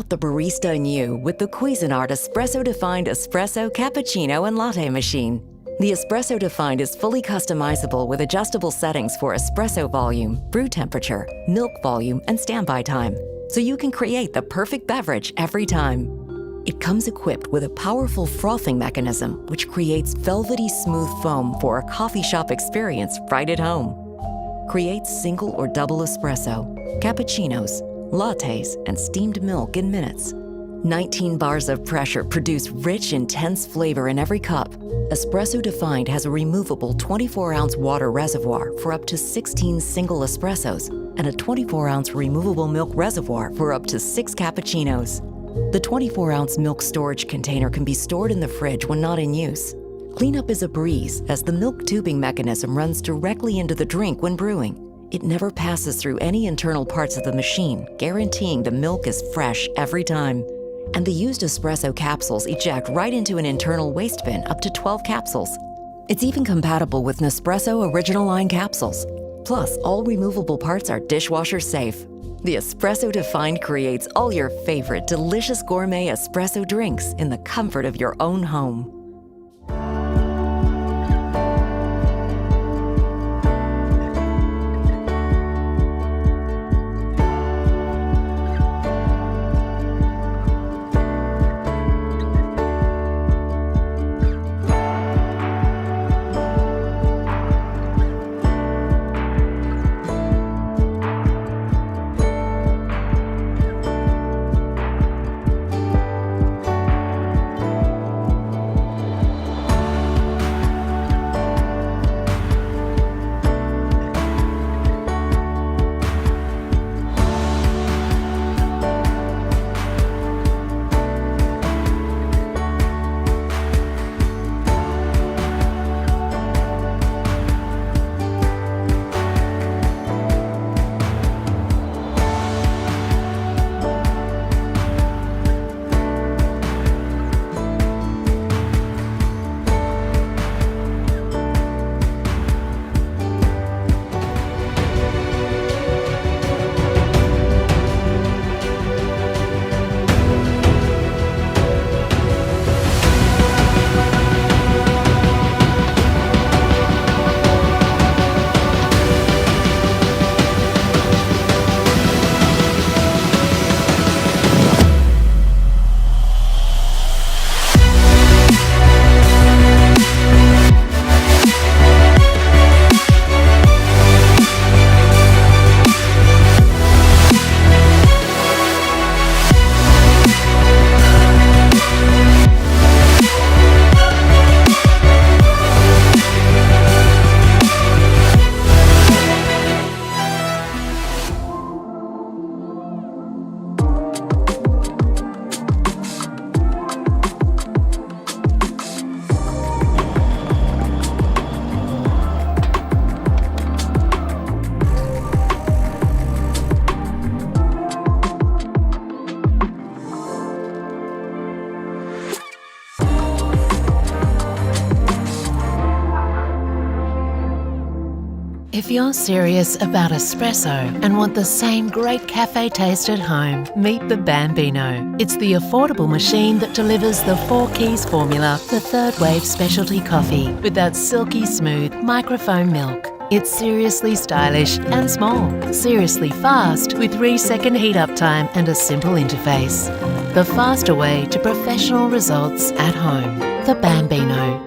Unlock the barista in you with the Cuisinart espresso-defined espresso, cappuccino, and latte machine. The espresso-defined is fully customizable with adjustable settings for espresso volume, brew temperature, milk volume, and standby time, so you can create the perfect beverage every time. It comes equipped with a powerful frothing mechanism, which creates velvety smooth foam for a coffee shop experience right at home. Create single or double espresso, cappuccinos, lattes, and steamed milk in minutes. 19 bars of pressure produce rich, intense flavor in every cup. Espresso Defined has a removable 24-ounce water reservoir for up to 16 single espressos and a 24-ounce removable milk reservoir for up to 6 cappuccinos. The 24-ounce milk storage container can be stored in the fridge when not in use. Cleanup is a breeze as the milk tubing mechanism runs directly into the drink when brewing. It never passes through any internal parts of the machine, guaranteeing the milk is fresh every time. And the used espresso capsules eject right into an internal waste bin up to 12 capsules. It's even compatible with Nespresso Original Line capsules. Plus, all removable parts are dishwasher safe. The Espresso Defined creates all your favorite delicious gourmet espresso drinks in the comfort of your own home. If you're serious about espresso and want the same great cafe taste at home, meet the Bambino. It's the affordable machine that delivers the 4 keys formula for third wave specialty coffee with that silky smooth microfoam milk. It's seriously stylish and small, seriously fast with 3-second heat-up time and a simple interface. The faster way to professional results at home. The Bambino.